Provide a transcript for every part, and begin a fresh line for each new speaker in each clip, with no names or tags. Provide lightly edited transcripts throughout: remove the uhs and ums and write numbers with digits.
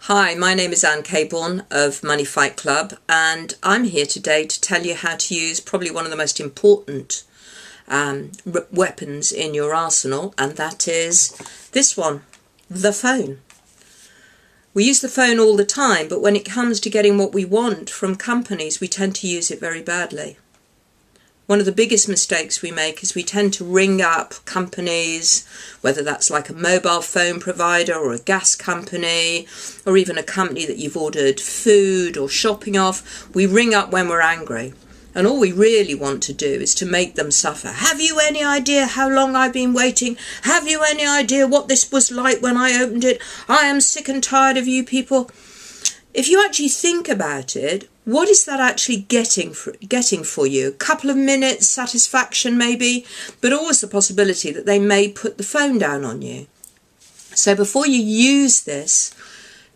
Hi, my name is Anne Caborn of Money Fight Club, and I'm here today to tell you how to use probably one of the most important weapons in your arsenal, and that is this one, the phone. We use the phone all the time, but when it comes to getting what we want from companies, we tend to use it very badly. One of the biggest mistakes we make is we tend to ring up companies, whether that's like a mobile phone provider or a gas company, or even a company that you've ordered food or shopping off. We ring up when we're angry. And all we really want to do is to make them suffer. Have you any idea how long I've been waiting? Have you any idea what this was like when I opened it? I am sick and tired of you people. If you actually think about it, what is that actually getting for you? A couple of minutes satisfaction maybe, but always the possibility that they may put the phone down on you. So before you use this,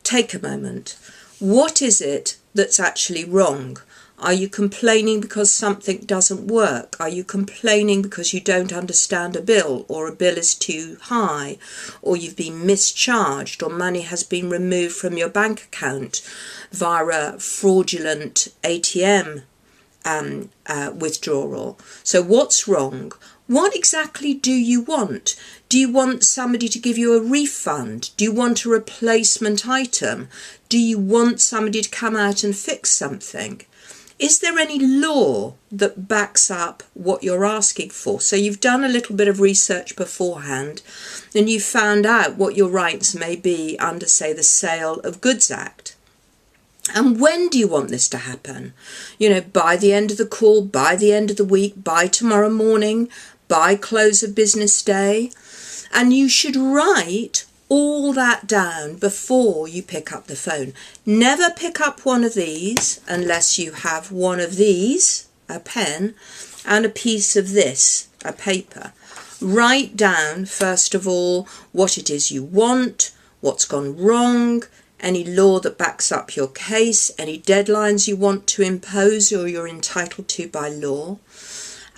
take a moment. What is it that's actually wrong? Are you complaining because something doesn't work? Are you complaining because you don't understand a bill, or a bill is too high, or you've been mischarged, or money has been removed from your bank account via a fraudulent ATM withdrawal? So what's wrong? What exactly do you want? Do you want somebody to give you a refund? Do you want a replacement item? Do you want somebody to come out and fix something? Is there any law that backs up what you're asking for? So you've done a little bit of research beforehand and you've found out what your rights may be under, say, the Sale of Goods Act. And when do you want this to happen? You know, by the end of the call, by the end of the week, by tomorrow morning, by close of business day. And you should write all that down before you pick up the phone. Never pick up one of these unless you have one of these, a pen, and a piece of this, a paper. Write down, first of all, what it is you want, what's gone wrong, any law that backs up your case, any deadlines you want to impose or you're entitled to by law.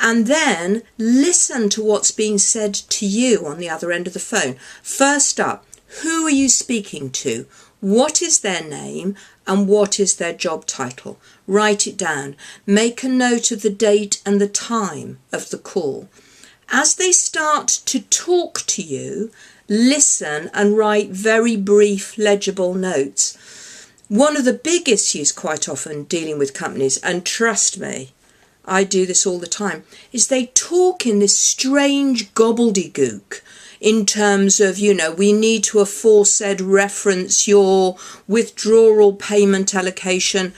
And then listen to what's being said to you on the other end of the phone. First up, who are you speaking to? What is their name and what is their job title? Write it down. Make a note of the date and the time of the call. As they start to talk to you, listen and write very brief, legible notes. One of the big issues quite often dealing with companies, and trust me, I do this all the time, is they talk in this strange gobbledygook in terms of, you know, we need to aforesaid reference your withdrawal payment allocation.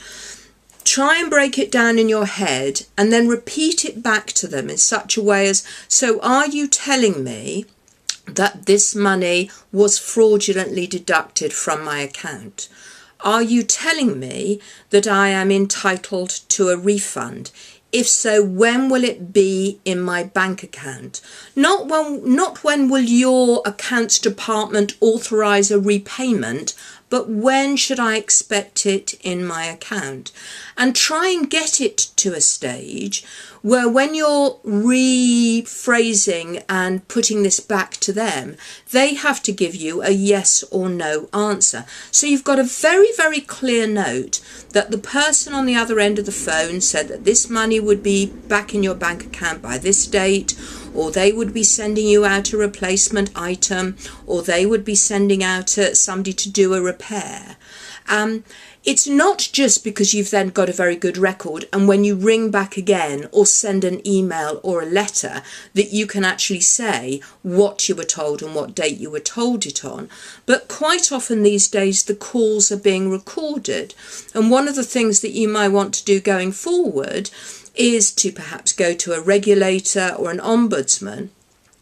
Try and break it down in your head and then repeat it back to them in such a way as, so are you telling me that this money was fraudulently deducted from my account? Are you telling me that I am entitled to a refund? If so, when will it be in my bank account? Not when will your accounts department authorise a repayment, but when should I expect it in my account? And try and get it to a stage where when you're rephrasing and putting this back to them, they have to give you a yes or no answer. So you've got a very, very clear note that the person on the other end of the phone said that this money would be back in your bank account by this date, or they would be sending you out a replacement item, or they would be sending out somebody to do a repair. It's not just because you've then got a very good record and when you ring back again or send an email or a letter that you can actually say what you were told and what date you were told it on, but quite often these days the calls are being recorded. And one of the things that you might want to do going forward is to perhaps go to a regulator or an ombudsman,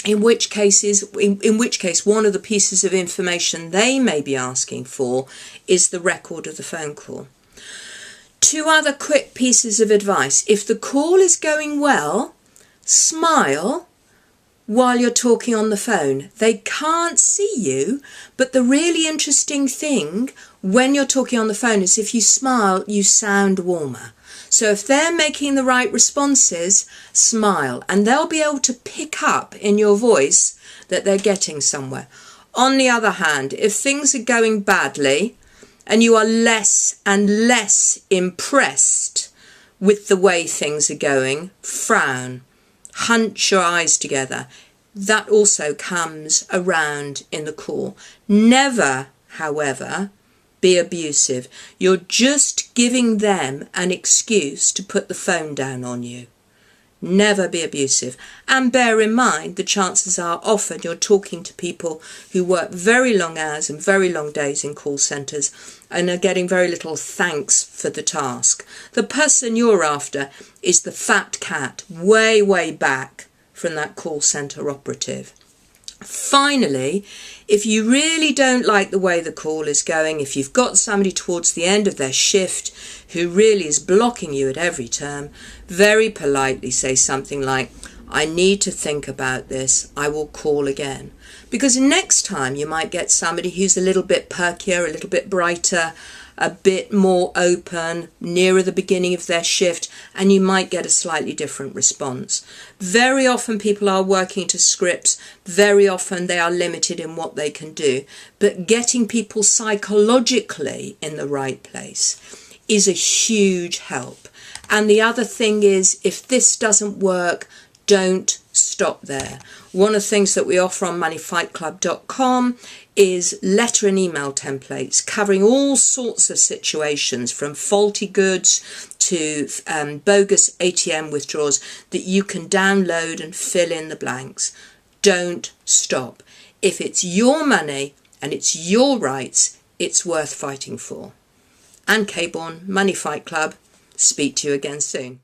in which case one of the pieces of information they may be asking for is the record of the phone call. Two other quick pieces of advice. If the call is going well, smile while you're talking on the phone. They can't see you, but the really interesting thing when you're talking on the phone is if you smile, you sound warmer. So if they're making the right responses, smile, and they'll be able to pick up in your voice that they're getting somewhere. On the other hand, if things are going badly, and you are less and less impressed with the way things are going, frown, hunch your eyes together. That also comes around in the call. Never, however, be abusive. You're just giving them an excuse to put the phone down on you. Never be abusive. And bear in mind, the chances are often you're talking to people who work very long hours and very long days in call centres and are getting very little thanks for the task. The person you're after is the fat cat way, way back from that call centre operative. Finally, if you really don't like the way the call is going, if you've got somebody towards the end of their shift who really is blocking you at every turn, very politely say something like, I need to think about this, I will call again. Because next time you might get somebody who's a little bit perkier, a little bit brighter, a bit more open, nearer the beginning of their shift, and you might get a slightly different response. Very often people are working to scripts, very often they are limited in what they can do, but getting people psychologically in the right place is a huge help. And the other thing is, if this doesn't work, don't stop there. One of the things that we offer on moneyfightclub.com is letter and email templates covering all sorts of situations, from faulty goods to bogus ATM withdrawals, that you can download and fill in the blanks. Don't stop. If it's your money and it's your rights, it's worth fighting for. Anne Caborn, Money Fight Club. Speak to you again soon.